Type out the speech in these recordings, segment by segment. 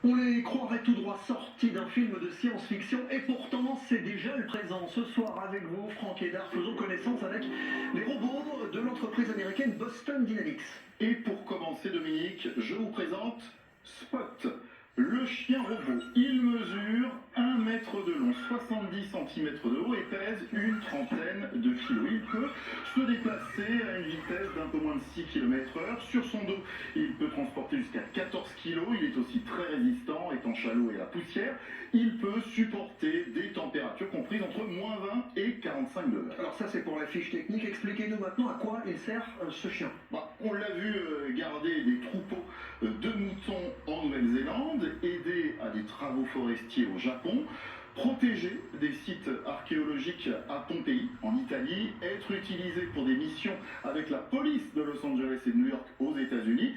On les croirait tout droit sortis d'un film de science-fiction et pourtant c'est déjà le présent. Ce soir avec vous, Franck Hédard, faisons connaissance avec les robots de l'entreprise américaine Boston Dynamics. Et pour commencer, Dominique, je vous présente Spot, le chien robot. Il mesure 1 mètre de long, 70 cm de haut et pèse une trentaine de kilos. Il peut se déplacer à une vitesse d'un peu moins de 6 km/h. Sur son dos, il peut transporter jusqu'à 14 kg. Il est aussi très résistant, étanche à l'eau et à la poussière. Il peut supporter des températures comprises entre moins 20 et 45 degrés. Alors ça c'est pour la fiche technique. Expliquez-nous maintenant à quoi il sert ce chien. On l'a vu garder des troupeaux de moutons en Nouvelle-Zélande, aider à des travaux forestiers au Japon, protéger des sites archéologiques à Pompéi, en Italie, être utilisé pour des missions avec la police de Los Angeles et de New York aux États-Unis,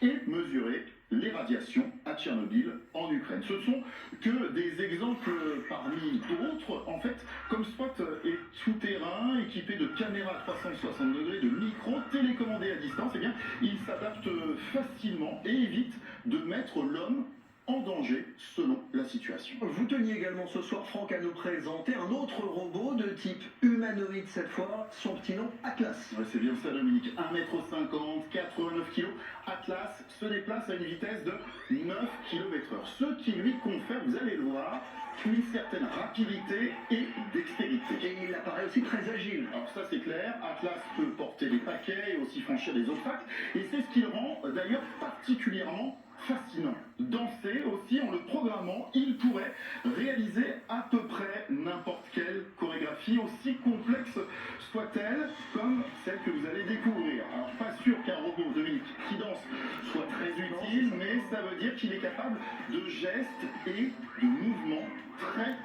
et mesurer les radiations à Tchernobyl en Ukraine. Ce sont que des exemples parmi d'autres. En fait, comme Spot est tout-terrain, équipé de caméras à 360 degrés, de micros télécommandés à distance, eh bien, il s'adapte facilement et évite de mettre l'homme en danger selon la situation. Vous teniez également ce soir, Franck, à nous présenter un autre robot de type humanoïde cette fois, son petit nom Atlas. Ouais, c'est bien ça, Dominique. 1,50 m, 89 kg. Atlas se déplace à une vitesse de 9 km/h. Ce qui lui confère, vous allez le voir, une certaine rapidité et dextérité. Et il apparaît aussi très agile. Alors ça c'est clair, Atlas peut porter des paquets et aussi franchir des obstacles. Et c'est ce qui le rend d'ailleurs particulièrement fascinant. Danser aussi, en le programmant, il pourrait réaliser à peu près n'importe quelle chorégraphie, aussi complexe soit-elle, comme celle que vous allez découvrir. Alors pas sûr qu'un robot, Dominique, qui danse soit très utile, mais ça veut dire qu'il est capable de gestes et de mouvements très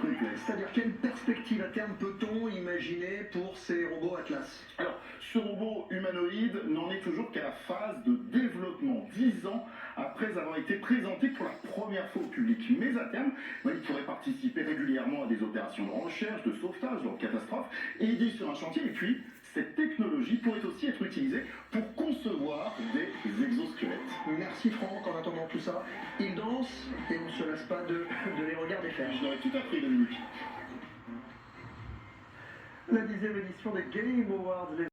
complexes. C'est-à-dire quelle perspective à terme peut-on imaginer pour ces robots Atlas? Alors, ce robot humanoïde n'en est toujours qu'à la phase de développement, 10 ans après avoir été présenté pour la première fois au public. Mais à terme, il pourrait participer régulièrement à des opérations de recherche, de sauvetage, de catastrophes, aider sur un chantier. Et puis, cette technologie pourrait aussi être utilisée pour concevoir des exosquelettes. Merci Franck, en attendant tout ça, il danse et on ne se lasse pas de les regarder faire. Je l'aurais tout appris, Dominique. La 10e édition des Game Awards.